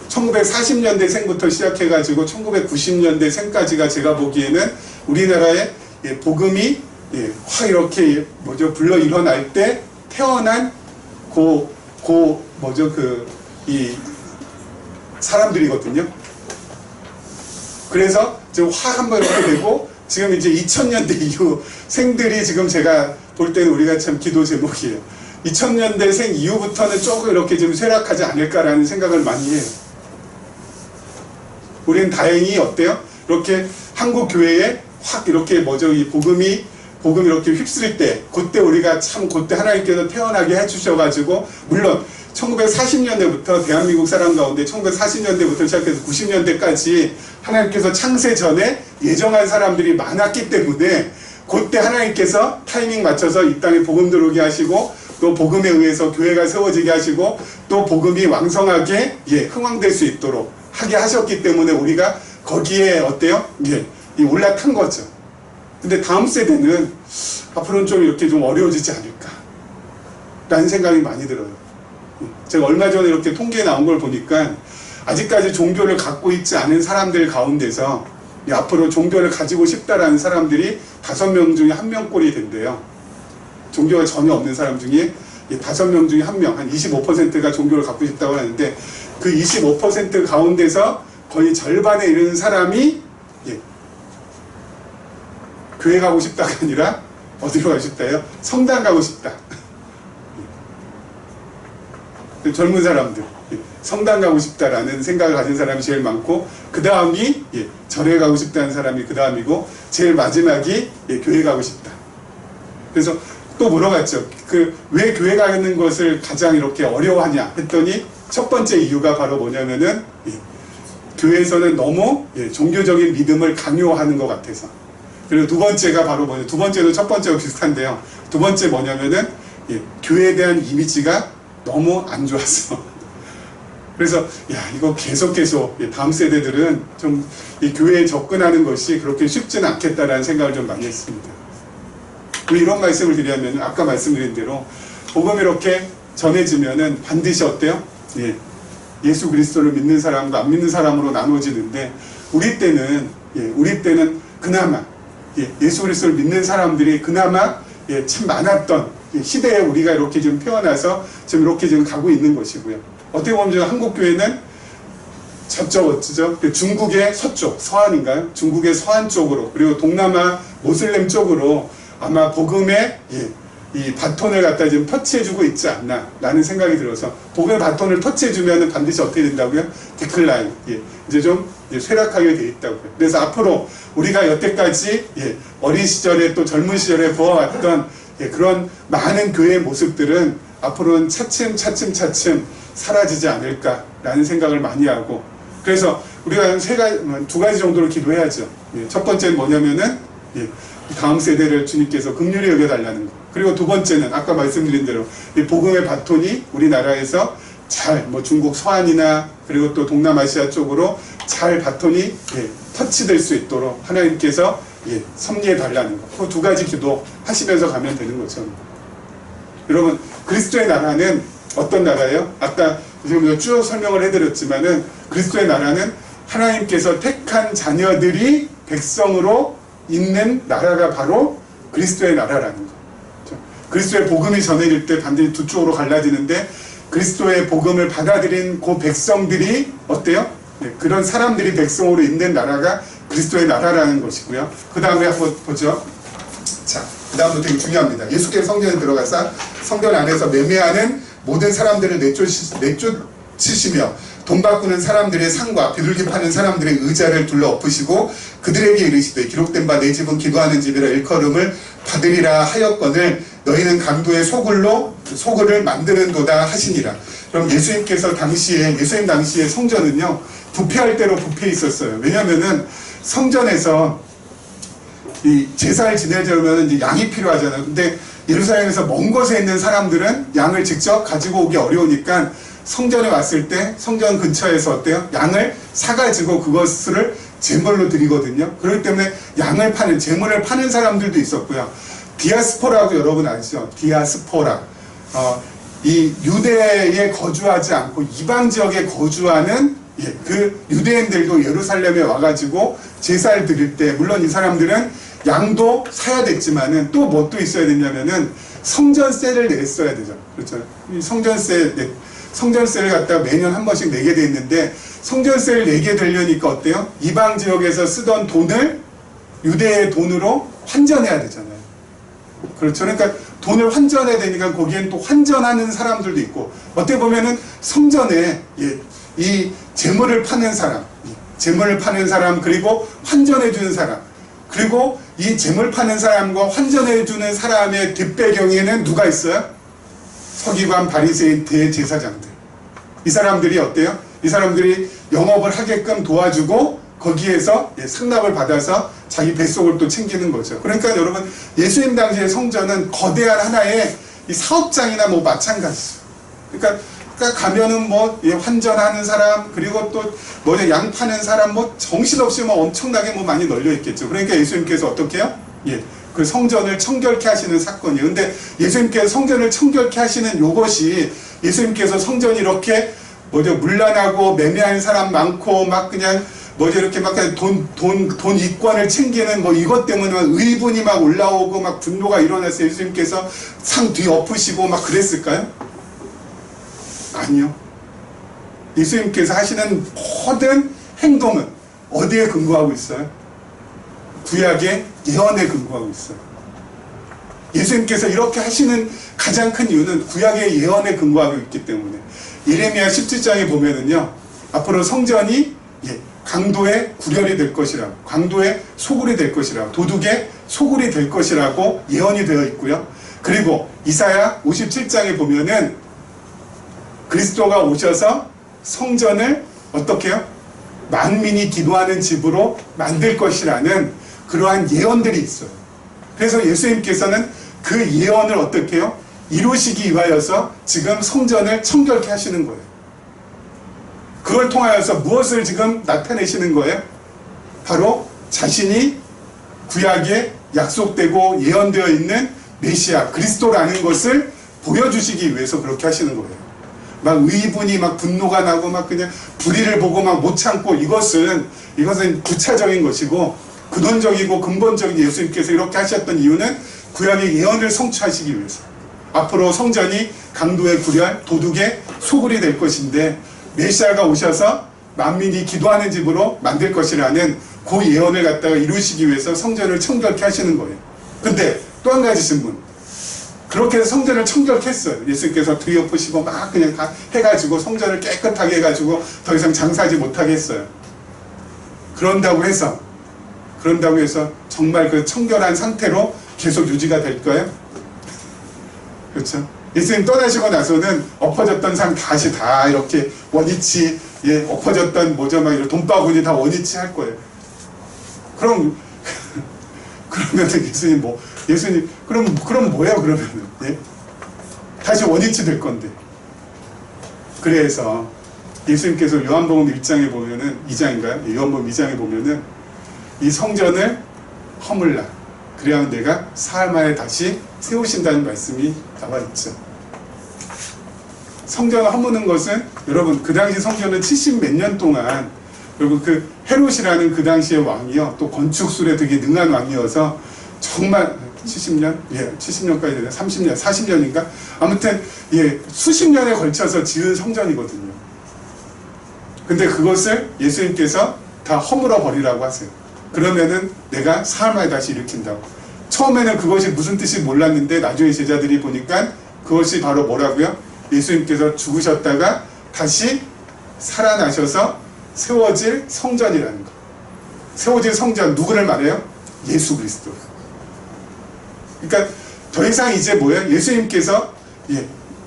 1940년대 생부터 시작해가지고 1990년대 생까지가 제가 보기에는 우리나라의 복음이 확 이렇게 불러 일어날 때 태어난 이 사람들이거든요. 그래서 지금 확 한번 이렇게 되고, 지금 이제 2000년대 이후 생들이 지금 제가 볼 때는 우리가 참 기도 제목이에요. 2000년대 생 이후부터는 조금 이렇게 좀 쇠락하지 않을까라는 생각을 많이 해요. 우리는 다행히 어때요? 이렇게 한국 교회에 확 이렇게 이 복음이 이렇게 휩쓸릴 때, 그때 우리가 참 그때 하나님께서 태어나게 해주셔가지고, 물론 1940년대부터 대한민국 사람 가운데 1940년대부터 시작해서 90년대까지 하나님께서 창세 전에 예정한 사람들이 많았기 때문에, 그때 하나님께서 타이밍 맞춰서 이 땅에 복음 들어오게 하시고, 또 복음에 의해서 교회가 세워지게 하시고, 또 복음이 왕성하게 흥왕될 수 있도록 하게 하셨기 때문에 우리가 거기에 어때요? 올라탄 거죠. 근데 다음 세대는 앞으로는 좀 이렇게 좀 어려워지지 않을까 라는 생각이 많이 들어요. 제가 얼마 전에 이렇게 통계에 나온 걸 보니까 아직까지 종교를 갖고 있지 않은 사람들 가운데서 앞으로 종교를 가지고 싶다라는 사람들이 5명 중에 1명꼴이 된대요. 종교가 전혀 없는 사람 중에 5명 중에 1명, 한 25%가 종교를 갖고 싶다고 하는데, 그 25% 가운데서 거의 절반에 이르는 사람이 교회 가고 싶다가 아니라 어디로 가고 싶다요? 성당 가고 싶다. 젊은 사람들, 성당 가고 싶다라는 생각을 가진 사람이 제일 많고, 그 다음이 절에 가고 싶다는 사람이 그 다음이고, 제일 마지막이 교회 가고 싶다. 그래서 또 물어봤죠. 왜 교회 가는 것을 가장 이렇게 어려워하냐 했더니, 첫 번째 이유가 바로 뭐냐면은 교회에서는 너무 종교적인 믿음을 강요하는 것 같아서. 그리고 두 번째가 바로 두 번째도 첫 번째와 비슷한데요. 두 번째 뭐냐면은 교회에 대한 이미지가 너무 안 좋았어. 그래서 이거 계속 다음 세대들은 좀 이 교회에 접근하는 것이 그렇게 쉽지는 않겠다라는 생각을 좀 많이 했습니다. 왜 이런 말씀을 드리냐면, 아까 말씀드린 대로 복음이 이렇게 전해지면은 반드시 어때요? 예수 그리스도를 믿는 사람과 안 믿는 사람으로 나눠지는데, 우리 때는 그나마 예수 그리스도를 믿는 사람들이 그나마 참 많았던 시대에 우리가 이렇게 좀 태어나서 지금 이렇게 지금 가고 있는 것이고요. 어떻게 보면 지금 한국 교회는 중국의 서쪽, 서안인가요? 중국의 서안 쪽으로, 그리고 동남아 모슬렘 쪽으로 아마 복음의 이 바톤을 갖다 지금 터치해주고 있지 않나 라는 생각이 들어서, 복음의 바톤을 터치해주면 반드시 어떻게 된다고요? 디클라인, 이제 좀 쇠락하게 돼 있다고요. 그래서 앞으로 우리가 여태까지 어린 시절에 또 젊은 시절에 보아왔던 그런 많은 교회의 모습들은 앞으로는 차츰 사라지지 않을까라는 생각을 많이 하고, 그래서 우리가 두 가지 정도로 기도해야죠. 첫 번째는 뭐냐면은 다음 세대를 주님께서 긍휼히 여겨달라는 것. 그리고 두 번째는 아까 말씀드린 대로 이 복음의 바톤이 우리나라에서 잘 중국 서안이나 그리고 또 동남아시아 쪽으로 잘 바톤이 터치될 수 있도록 하나님께서 섭리해 달라는 것. 그 두 가지 기도 하시면서 가면 되는 거죠. 여러분, 그리스도의 나라는 어떤 나라예요? 아까 지금 쭉 설명을 해드렸지만은, 그리스도의 나라는 하나님께서 택한 자녀들이 백성으로 있는 나라가 바로 그리스도의 나라라는 거. 그리스도의 복음이 전해질 때 반드시 두 쪽으로 갈라지는데, 그리스도의 복음을 받아들인 그 백성들이 어때요? 그런 사람들이 백성으로 있는 나라가 그리스도의 나라라는 것이고요. 그 다음에 한번 보죠. 자, 그 다음도 되게 중요합니다. 예수께서 성전에 들어가서 성전 안에서 매매하는 모든 사람들을 내쫓으시며 돈 바꾸는 사람들의 상과 비둘기 파는 사람들의 의자를 둘러 엎으시고 그들에게 이르시되, 기록된 바 내 집은 기도하는 집이라 일컬음을 받으리라 하였거늘 너희는 강도의 소굴을 만드는도다 하시니라. 그럼 예수님 당시에 성전은요, 부패할 대로 부패 있었어요. 왜냐면은 성전에서 이 제사를 지내려면 이제 양이 필요하잖아요. 근데 예루살렘에서 먼 곳에 있는 사람들은 양을 직접 가지고 오기 어려우니까 성전에 왔을 때 성전 근처에서 어때요? 양을 사가지고 그것을 제물로 드리거든요. 그렇기 때문에 제물을 파는 사람들도 있었고요. 디아스포라고 여러분 아시죠? 디아스포라. 이 유대에 거주하지 않고 이방 지역에 거주하는 그 유대인들도 예루살렘에 와가지고 제사를 드릴 때, 물론 이 사람들은 양도 사야 됐지만은 또 뭐 또 있어야 됐냐면은 성전세를 냈어야 되죠. 그렇죠. 이 성전세를 갖다가 매년 한 번씩 내게 돼 있는데 성전세를 내게 되려니까 어때요? 이방 지역에서 쓰던 돈을 유대의 돈으로 환전해야 되잖아요. 그렇죠. 그러니까 돈을 환전해야 되니까 거기엔 또 환전하는 사람들도 있고 어떻게 보면은 성전에 이 재물을 파는 사람 그리고 환전해주는 사람 그리고 이 재물 파는 사람과 환전해주는 사람의 뒷배경에는 누가 있어요? 서기관, 바리새인, 대제사장들. 이 사람들이 어때요? 이 사람들이 영업을 하게끔 도와주고 거기에서 상납을 받아서 자기 뱃속을 또 챙기는 거죠. 그러니까 여러분 예수님 당시의 성전은 거대한 하나의 이 사업장이나 뭐 마찬가지죠. 그러니까 가면은 뭐 환전하는 사람 그리고 또 뭐냐 양 파는 사람 뭐 정신없이 뭐 엄청나게 뭐 많이 널려 있겠죠. 그러니까 예수님께서 어떻게 해요? 그 성전을 청결케 하시는 사건이에요. 근데 예수님께서 성전을 청결케 하시는 요것이 예수님께서 성전이 이렇게 문란하고 매매하는 사람 많고 막 그냥 이렇게 막 돈 이권을 챙기는 뭐 이것 때문에 막 의분이 막 올라오고 막 분노가 일어나서 예수님께서 상 뒤 엎으시고 막 그랬을까요? 아니요. 예수님께서 하시는 모든 행동은 어디에 근거하고 있어요? 구약의 예언에 근거하고 있어요. 예수님께서 이렇게 하시는 가장 큰 이유는 구약의 예언에 근거하고 있기 때문에 예레미야 17장에 보면은요 앞으로 성전이 강도의 구렬이 될 것이라 강도의 소굴이 될 것이라 도둑의 소굴이 될 것이라고 예언이 되어 있고요. 그리고 이사야 57장에 보면은 그리스도가 오셔서 성전을 어떻게 해요? 만민이 기도하는 집으로 만들 것이라는 그러한 예언들이 있어요. 그래서 예수님께서는 그 예언을 어떻게 해요? 이루시기 위하여서 지금 성전을 청결케 하시는 거예요. 그걸 통하여서 무엇을 지금 나타내시는 거예요? 바로 자신이 구약에 약속되고 예언되어 있는 메시아 그리스도라는 것을 보여주시기 위해서 그렇게 하시는 거예요. 막 의분이 막 분노가 나고 막 그냥 불의를 보고 막 못 참고 이것은 부차적인 것이고 근원적이고 근본적인 예수님께서 이렇게 하셨던 이유는 구약의 예언을 성취하시기 위해서 앞으로 성전이 강도의 구렬, 도둑의 소굴이 될 것인데 메시아가 오셔서 만민이 기도하는 집으로 만들 것이라는 그 예언을 갖다가 이루시기 위해서 성전을 청결케 하시는 거예요. 근데 또 한 가지 질문. 그렇게 해서 성전을 청결케 했어요. 예수님께서 뒤엎으시고 막 그냥 다 해가지고 성전을 깨끗하게 해가지고 더 이상 장사하지 못하게 했어요. 그런다고 해서 정말 그 청결한 상태로 계속 유지가 될 거예요? 그렇죠? 예수님 떠나시고 나서는 엎어졌던 상 다시 다 이렇게 원위치 엎어졌던 막 이런 돈바구니 다 원위치 할 거예요. 그러면 예수님 그럼 뭐예요 그러면은 다시 원위치 될 건데. 그래서 예수님께서 요한복음 1장에 보면은 2장인가요? 요한복음 2장에 보면은 이 성전을 허물라 그래야 내가 사흘 만에 다시 세우신다는 말씀이 나와 있죠. 성전을 허무는 것은 여러분 그 당시 성전은 70 몇 년 동안 그리고 그 헤롯이라는 그 당시의 왕이요 또 건축술에 되게 능한 왕이어서 정말 70년? 70년까지 되나? 30년, 40년인가? 아무튼 수십 년에 걸쳐서 지은 성전이거든요. 근데 그것을 예수님께서 다 허물어 버리라고 하세요. 그러면은 내가 사흘 만에 다시 일으킨다고. 처음에는 그것이 무슨 뜻인지 몰랐는데 나중에 제자들이 보니까 그것이 바로 뭐라고요? 예수님께서 죽으셨다가 다시 살아나셔서 세워질 성전이라는 거. 세워질 성전 누구를 말해요? 예수 그리스도. 그러니까 더 이상 이제 예수님께서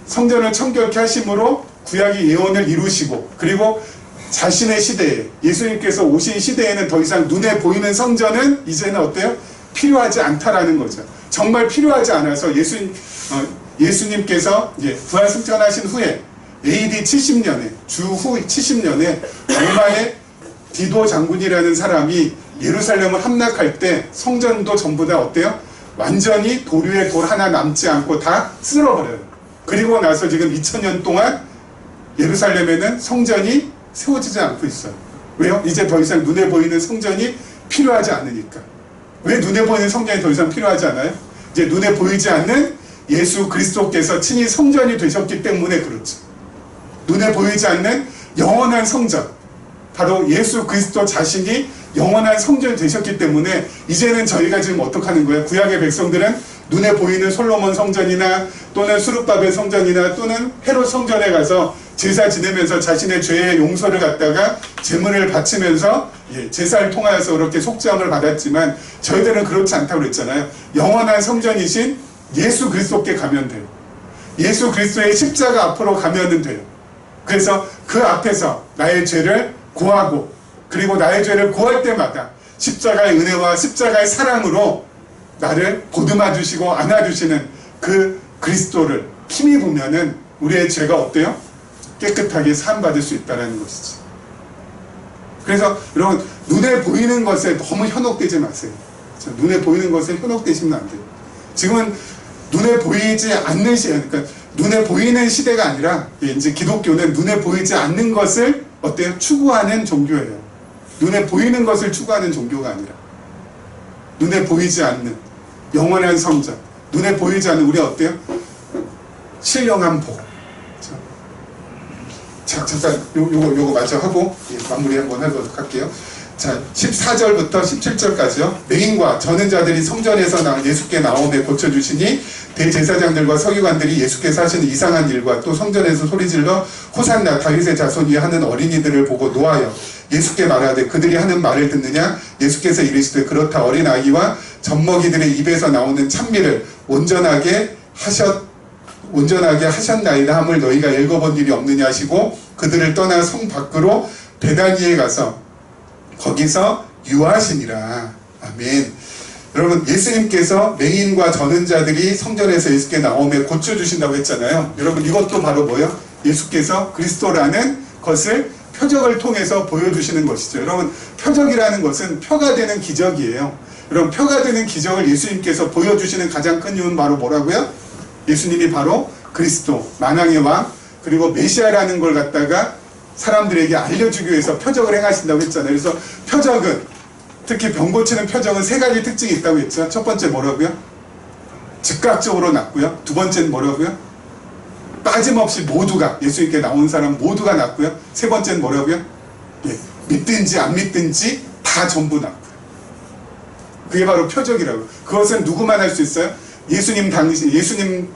성전을 청결케 하심으로 구약의 예언을 이루시고 그리고 자신의 시대에 예수님께서 오신 시대에는 더 이상 눈에 보이는 성전은 이제는 어때요? 필요하지 않다라는 거죠. 정말 필요하지 않아서 예수님께서 부활 승천하신 후에 AD 70년에 주후 70년에 로마의 디도 장군이라는 사람이 예루살렘을 함락할 때 성전도 전부 다 어때요? 완전히 도류에 돌 하나 남지 않고 다 쓸어버려요. 그리고 나서 지금 2000년 동안 예루살렘에는 성전이 세워지지 않고 있어요. 왜요? 이제 더 이상 눈에 보이는 성전이 필요하지 않으니까. 왜 눈에 보이는 성전이 더 이상 필요하지 않아요? 이제 눈에 보이지 않는 예수 그리스도께서 친히 성전이 되셨기 때문에 그렇죠. 눈에 보이지 않는 영원한 성전, 바로 예수 그리스도 자신이 영원한 성전이 되셨기 때문에 이제는 저희가 지금 어떻게 하는 거예요? 구약의 백성들은 눈에 보이는 솔로몬 성전이나 또는 수룹바벨 성전이나 또는 헤롯 성전에 가서 제사 지내면서 자신의 죄의 용서를 갖다가 제물을 바치면서 제사를 통하여서 그렇게 속죄함을 받았지만 저희들은 그렇지 않다고 그랬잖아요. 영원한 성전이신 예수 그리스도께 가면 돼요. 예수 그리스도의 십자가 앞으로 가면은 돼요. 그래서 그 앞에서 나의 죄를 구하고 그리고 나의 죄를 구할 때마다 십자가의 은혜와 십자가의 사랑으로 나를 보듬어 주시고 안아주시는 그 그리스도를 힘이 보면은 우리의 죄가 어때요? 깨끗하게 사함받을 수 있다는 것이지. 그래서 여러분 눈에 보이는 것에 너무 현혹되지 마세요. 눈에 보이는 것에 현혹되시면 안 돼요. 지금은 눈에 보이지 않는 그러니까 눈에 보이는 시대가 아니라 이제 기독교는 눈에 보이지 않는 것을 어때요? 추구하는 종교예요. 눈에 보이는 것을 추구하는 종교가 아니라 눈에 보이지 않는 영원한 성전, 눈에 보이지 않는 우리 어때요? 신령한 복. 자, 잠깐 요거 마저 하고 마무리 한번 하도록 할게요. 자, 14절부터 17절까지요. 맹인과 저는 자들이 성전에서 예수께 나오매 고쳐주시니 대제사장들과 서기관들이 예수께서 하시는 이상한 일과 또 성전에서 소리질러 호산나 다윗의 자손이 하는 어린이들을 보고 노하여 예수께 말하되 그들이 하는 말을 듣느냐? 예수께서 이르시되 그렇다. 어린아이와 젖먹이들의 입에서 나오는 찬미를 온전하게 하셨나이다 함을 너희가 읽어본 일이 없느냐 하시고 그들을 떠나 성 밖으로 베다니에 가서 거기서 유하시니라. 아멘. 여러분 예수님께서 맹인과 저는 자들이 성전에서 예수께 나오며 고쳐주신다고 했잖아요. 여러분 이것도 바로 뭐예요? 예수께서 그리스도라는 것을 표적을 통해서 보여주시는 것이죠. 여러분 표적이라는 것은 표가 되는 기적이에요. 여러분 표가 되는 기적을 예수님께서 보여주시는 가장 큰 이유는 바로 뭐라고요? 예수님이 바로 그리스도, 만왕의 왕, 그리고 메시아라는 걸 갖다가 사람들에게 알려주기 위해서 표적을 행하신다고 했잖아요. 그래서 표적은, 특히 병 고치는 표적은 세 가지 특징이 있다고 했죠. 첫 번째 뭐라고요? 즉각적으로 낫고요. 두 번째는 뭐라고요? 빠짐없이 모두가, 예수님께 나온 사람 모두가 낫고요. 세 번째는 뭐라고요? 믿든지 안 믿든지 다 전부 낫고요. 그게 바로 표적이라고요. 그것은 누구만 할 수 있어요? 예수님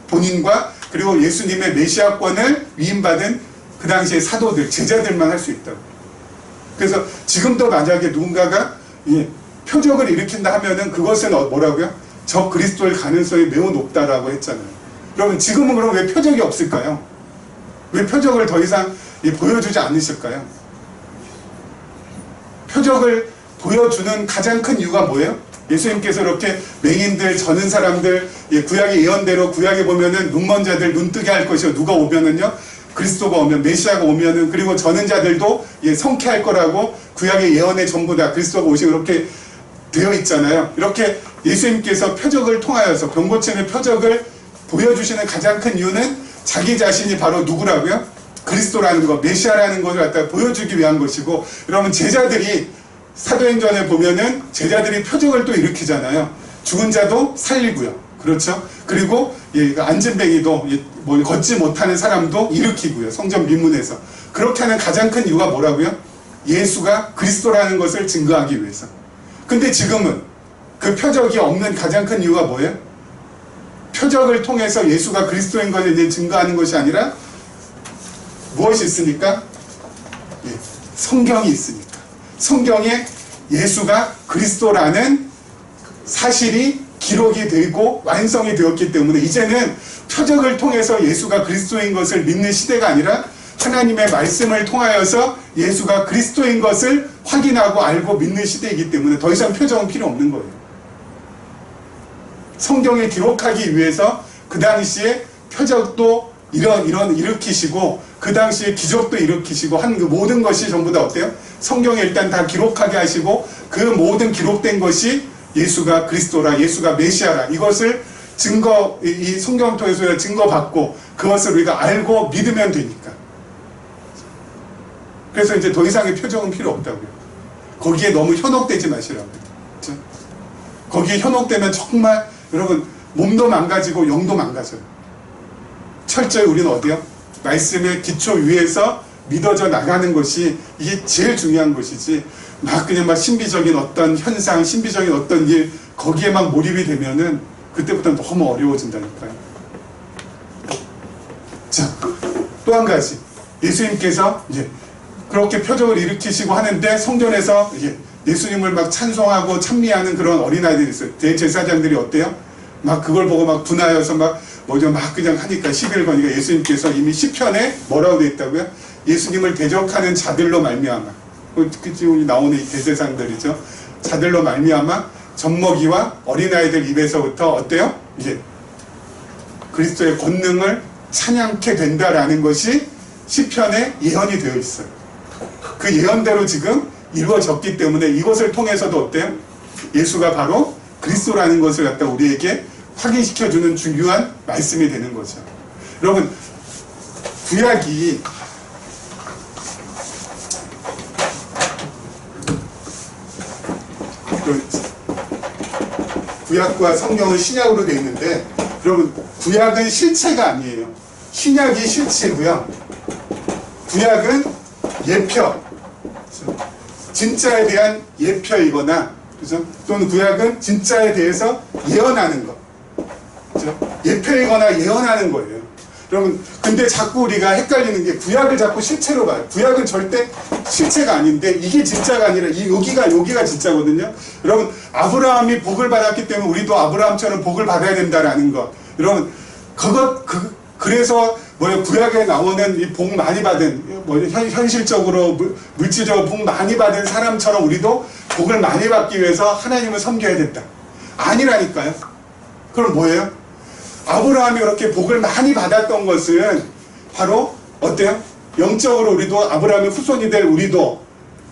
본인과 그리고 예수님의 메시아권을 위임받은 그 당시의 사도들, 제자들만 할 수 있다고. 그래서 지금도 만약에 누군가가 표적을 일으킨다 하면은 그것은 뭐라고요? 저 그리스도의 가능성이 매우 높다라고 했잖아요. 여러분 지금은 그럼 왜 표적이 없을까요? 왜 표적을 더 이상 보여주지 않으실까요? 표적을 보여주는 가장 큰 이유가 뭐예요? 예수님께서 이렇게 맹인들, 저는 사람들, 구약의 예언대로 구약에 보면은 눈먼 자들 눈 뜨게 할 것이요. 누가 오면은요? 그리스도가 오면, 메시아가 오면은, 그리고 저는 자들도 성쾌할 거라고 구약의 예언에 전부 다 그리스도가 오시고 그렇게 되어 있잖아요. 이렇게 예수님께서 표적을 통하여서 병 고치는 표적을 보여주시는 가장 큰 이유는 자기 자신이 바로 누구라고요? 그리스도라는 것, 메시아라는 것을 갖다 보여주기 위한 것이고, 여러분 제자들이 사도행전에 보면은 제자들이 표적을 또 일으키잖아요. 죽은 자도 살리고요. 그렇죠? 그리고 안진뱅이도 걷지 못하는 사람도 일으키고요. 성전 미문에서. 그렇게 하는 가장 큰 이유가 뭐라고요? 예수가 그리스도라는 것을 증거하기 위해서. 근데 지금은 그 표적이 없는 가장 큰 이유가 뭐예요? 표적을 통해서 예수가 그리스도인 것을 이제 증거하는 것이 아니라 무엇이 있으니까? 성경이 있으니까. 성경에 예수가 그리스도라는 사실이 기록이 되고 완성이 되었기 때문에 이제는 표적을 통해서 예수가 그리스도인 것을 믿는 시대가 아니라 하나님의 말씀을 통하여서 예수가 그리스도인 것을 확인하고 알고 믿는 시대이기 때문에 더 이상 표적은 필요 없는 거예요. 성경에 기록하기 위해서 그 당시에 표적도 일으키시고 그 당시에 기적도 일으키시고 한 그 모든 것이 전부 다 어때요? 성경에 일단 다 기록하게 하시고 그 모든 기록된 것이 예수가 그리스도라, 예수가 메시아라, 이것을 이 성경을 통해서 증거받고 그것을 우리가 알고 믿으면 되니까. 그래서 이제 더 이상의 표적은 필요 없다고요. 거기에 너무 현혹되지 마시라고요. 그렇죠? 거기에 현혹되면 정말 여러분 몸도 망가지고 영도 망가져요. 철저히 우리는 어디요? 말씀의 기초 위에서 믿어져 나가는 것이 이게 제일 중요한 것이지, 막 그냥 막 신비적인 어떤 현상, 신비적인 어떤 일 거기에만 몰입이 되면은 그때부터 너무 어려워진다니까요. 자, 또 한 가지, 예수님께서 이제 그렇게 표적을 일으키시고 하는데 성전에서 이제 예수님을 막 찬송하고 찬미하는 그런 어린아이들이 있어요. 대제사장들이 어때요? 막 그걸 보고 막 분하여서 막 그냥 하니까 11번이가 예수님께서 이미 시편에 뭐라고 되어 있다고요? 예수님을 대적하는 자들로 말미암아, 지금 나오는 이 대제사장들이죠. 자들로 말미암아 젖먹이와 어린아이들 입에서부터 어때요? 이제 그리스도의 권능을 찬양케 된다라는 것이 시편에 예언이 되어 있어요. 그 예언대로 지금 이루어졌기 때문에 이것을 통해서도 어때요? 예수가 바로 그리스도라는 것을 갖다 우리에게 확인시켜주는 중요한 말씀이 되는 거죠. 여러분, 구약이 구약과 성경은 신약으로 되어 있는데, 여러분 구약은 실체가 아니에요. 신약이 실체고요. 구약은 예표, 진짜에 대한 예표이거나, 그죠? 또는 구약은 진짜에 대해서 예언하는 것, 그죠? 예표이거나 예언하는 거예요. 여러분, 근데 자꾸 우리가 헷갈리는 게 구약을 자꾸 실체로 봐요. 구약은 절대 실체가 아닌데 이게 진짜가 아니라 여기가 진짜거든요. 여러분, 아브라함이 복을 받았기 때문에 우리도 아브라함처럼 복을 받아야 된다라는 것. 여러분, 그래서 구약에 나오는 이 복 많이 받은, 현실적으로 물질적으로 복 많이 받은 사람처럼 우리도 복을 많이 받기 위해서 하나님을 섬겨야 된다. 아니라니까요. 그럼 뭐예요? 아브라함이 그렇게 복을 많이 받았던 것은 바로 어때요? 영적으로 우리도 아브라함의 후손이 될 우리도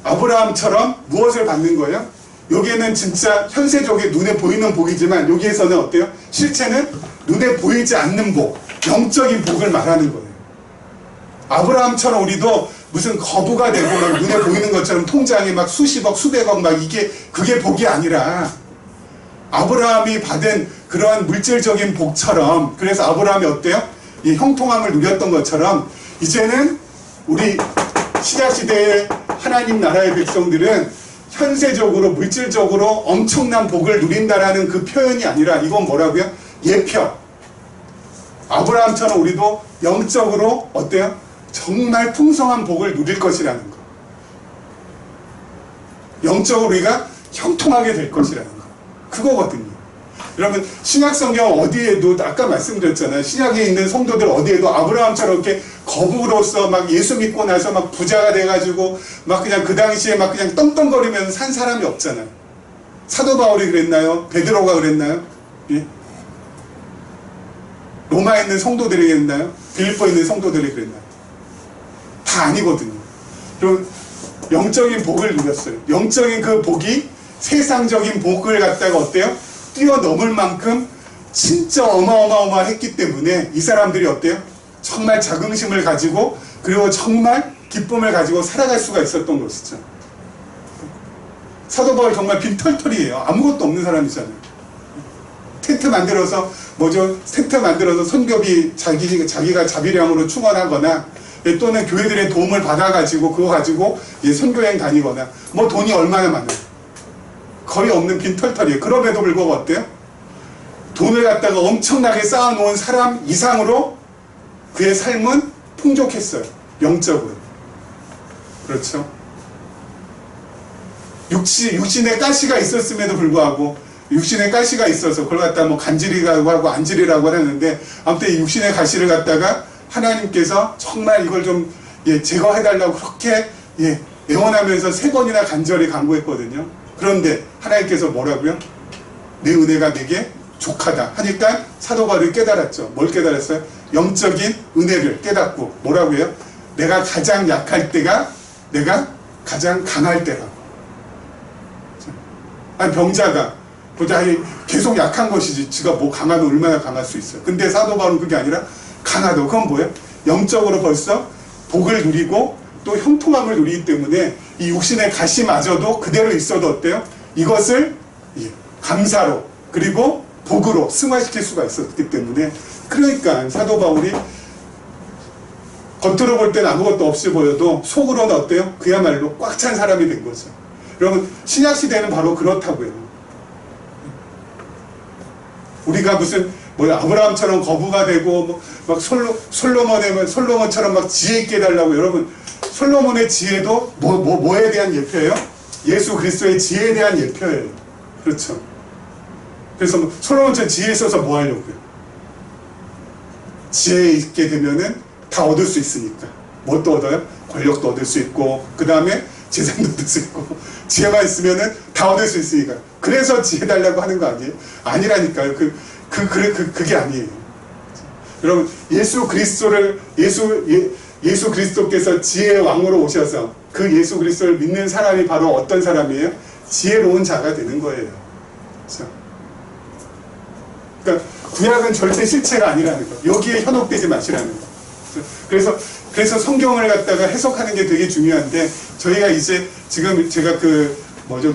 아브라함처럼 무엇을 받는 거예요? 여기에는 진짜 현세적인 눈에 보이는 복이지만 여기에서는 어때요? 실체는 눈에 보이지 않는 복, 영적인 복을 말하는 거예요. 아브라함처럼 우리도 무슨 거부가 되고 막 눈에 보이는 것처럼 통장에 막 수십억, 수백억 막 그게 복이 아니라 아브라함이 받은 그러한 물질적인 복처럼, 그래서 아브라함이 어때요? 이 형통함을 누렸던 것처럼 이제는 우리 신약시대의 하나님 나라의 백성들은 현세적으로 물질적으로 엄청난 복을 누린다라는 그 표현이 아니라 이건 뭐라고요? 예표. 아브라함처럼 우리도 영적으로 어때요? 정말 풍성한 복을 누릴 것이라는 거. 영적으로 우리가 형통하게 될 것이라는 거. 그거거든요. 여러분, 신약 성경 어디에도, 아까 말씀드렸잖아요. 신약에 있는 성도들 어디에도 아브라함처럼 이렇게 거부로서 막 예수 믿고 나서 막 부자가 돼가지고 막 그냥 그 당시에 막 그냥 떵떵거리면서 산 사람이 없잖아요. 사도 바울이 그랬나요? 베드로가 그랬나요? 예? 로마에 있는 성도들이 그랬나요? 빌립보에 있는 성도들이 그랬나요? 다 아니거든요. 그럼 영적인 복을 누렸어요. 영적인 그 복이 세상적인 복을 갖다가 어때요? 뛰어넘을 만큼 진짜 어마어마했기 때문에 이 사람들이 어때요? 정말 자긍심을 가지고 그리고 정말 기쁨을 가지고 살아갈 수가 있었던 것이죠. 사도 바울 정말 빈털털이에요. 아무것도 없는 사람이잖아요. 텐트 만들어서 텐트 만들어서 선교비 자기가 자비량으로 충원하거나, 또는 교회들의 도움을 받아가지고 그거 가지고 선교여행 다니거나, 돈이 얼마나 많아요. 거의 없는 빈털털이에요. 그럼에도 불구하고 어때요? 돈을 갖다가 엄청나게 쌓아놓은 사람 이상으로 그의 삶은 풍족했어요. 영적으로. 그렇죠? 육신에 가시가 있었음에도 불구하고, 육신에 가시가 있어서 그걸 갖다가 간질이라고 하고 안질이라고 하는데, 아무튼 이 육신의 가시를 갖다가 하나님께서 정말 이걸 좀 제거해달라고 그렇게 애원하면서 3번이나 간절히 간구했거든요. 그런데 하나님께서 뭐라고요? 내 은혜가 내게 족하다 하니까 사도 바울이 깨달았죠. 뭘 깨달았어요? 영적인 은혜를 깨닫고 뭐라고 해요? 내가 가장 약할 때가 내가 가장 강할 때라고. 아니, 병자가 계속 약한 것이지 지가 강하면 얼마나 강할 수 있어요. 근데 사도 바울은 그게 아니라 강하다. 그건 뭐예요? 영적으로 벌써 복을 누리고 또 형통함을 누리기 때문에 이 육신의 가시마저도 그대로 있어도 어때요? 이것을 감사로 그리고 복으로 승화시킬 수가 있었기 때문에, 그러니까 사도 바울이 겉으로 볼 때는 아무것도 없이 보여도 속으로는 어때요? 그야말로 꽉 찬 사람이 된 거죠. 여러분, 신약시대는 바로 그렇다고요. 우리가 무슨 아브라함처럼 거부가 되고 막 솔로몬처럼 막 지혜 있게 해달라고. 여러분, 솔로몬의 지혜도 뭐에 대한 예표예요? 예수 그리스도의 지혜에 대한 예표예요. 그렇죠. 그래서 솔로몬처럼 지혜 있어서 뭐 하려고요? 지혜 있게 되면은 다 얻을 수 있으니까. 뭣도 얻어요? 권력도 얻을 수 있고, 그 다음에 재산도 얻을 수 있고, 지혜만 있으면은 다 얻을 수 있으니까. 그래서 지혜 달라고 하는 거 아니에요? 아니라니까요. 그게 아니에요. 여러분, 예수 그리스도께서 지혜의 왕으로 오셔서 그 예수 그리스도를 믿는 사람이 바로 어떤 사람이에요? 지혜로운 자가 되는 거예요. 그렇죠? 그러니까 구약은 절대 실체가 아니라는 거. 여기에 현혹되지 마시라는 거. 그래서 성경을 갖다가 해석하는 게 되게 중요한데, 저희가 이제 지금 제가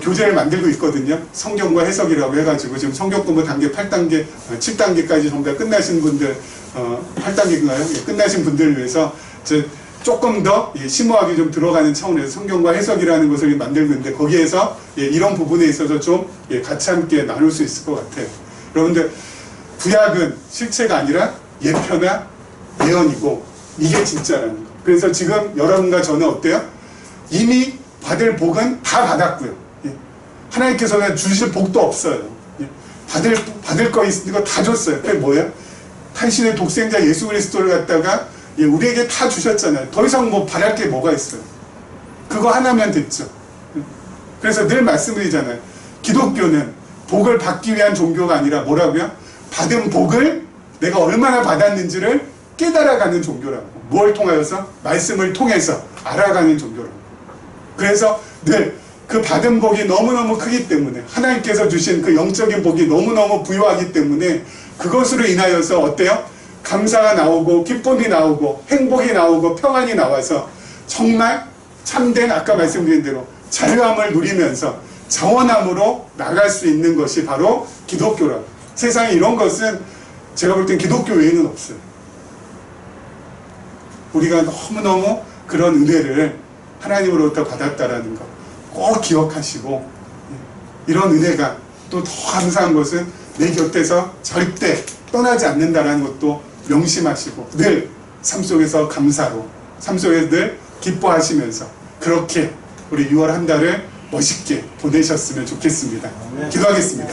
교재를 만들고 있거든요. 성경과 해석이라고 해가지고 지금 성경 공부 단계 8단계, 7단계까지 전부 다 끝나신 분들, 8단계인가요? 끝나신 분들을 위해서 조금 더 심오하게 좀 들어가는 차원에서 성경과 해석이라는 것을 만들고 있는데, 거기에서 이런 부분에 있어서 좀 같이 함께 나눌 수 있을 것 같아요. 여러분들, 구약은 실체가 아니라 예표나 예언이고, 이게 진짜라는 거. 그래서 지금 여러분과 저는 어때요? 이미 받을 복은 다 받았고요. 하나님께서는 주실 복도 없어요. 받을 거 있는 거 다 줬어요. 그게 뭐예요? 당신의 독생자 예수 그리스도를 갖다가 우리에게 다 주셨잖아요. 더 이상 바랄 게 뭐가 있어요? 그거 하나면 됐죠. 그래서 늘 말씀드리잖아요. 기독교는 복을 받기 위한 종교가 아니라 뭐라고요? 받은 복을 내가 얼마나 받았는지를 깨달아가는 종교라고. 뭘 통하여서? 말씀을 통해서 알아가는 종교라고. 그래서 늘 그 받은 복이 너무너무 크기 때문에, 하나님께서 주신 그 영적인 복이 너무너무 부유하기 때문에, 그것으로 인하여서 어때요? 감사가 나오고 기쁨이 나오고 행복이 나오고 평안이 나와서 정말 참된, 아까 말씀드린 대로 자유함을 누리면서 자원함으로 나갈 수 있는 것이 바로 기독교라고. 세상에 이런 것은 제가 볼 땐 기독교 외에는 없어요. 우리가 너무너무 그런 은혜를 하나님으로부터 받았다라는 거 꼭 기억하시고, 이런 은혜가 또 더 감사한 것은 내 곁에서 절대 떠나지 않는다라는 것도 명심하시고, 늘 삶 속에서 감사로, 삶 속에서 늘 기뻐하시면서 그렇게 우리 6월 한 달을 멋있게 보내셨으면 좋겠습니다. 기도하겠습니다.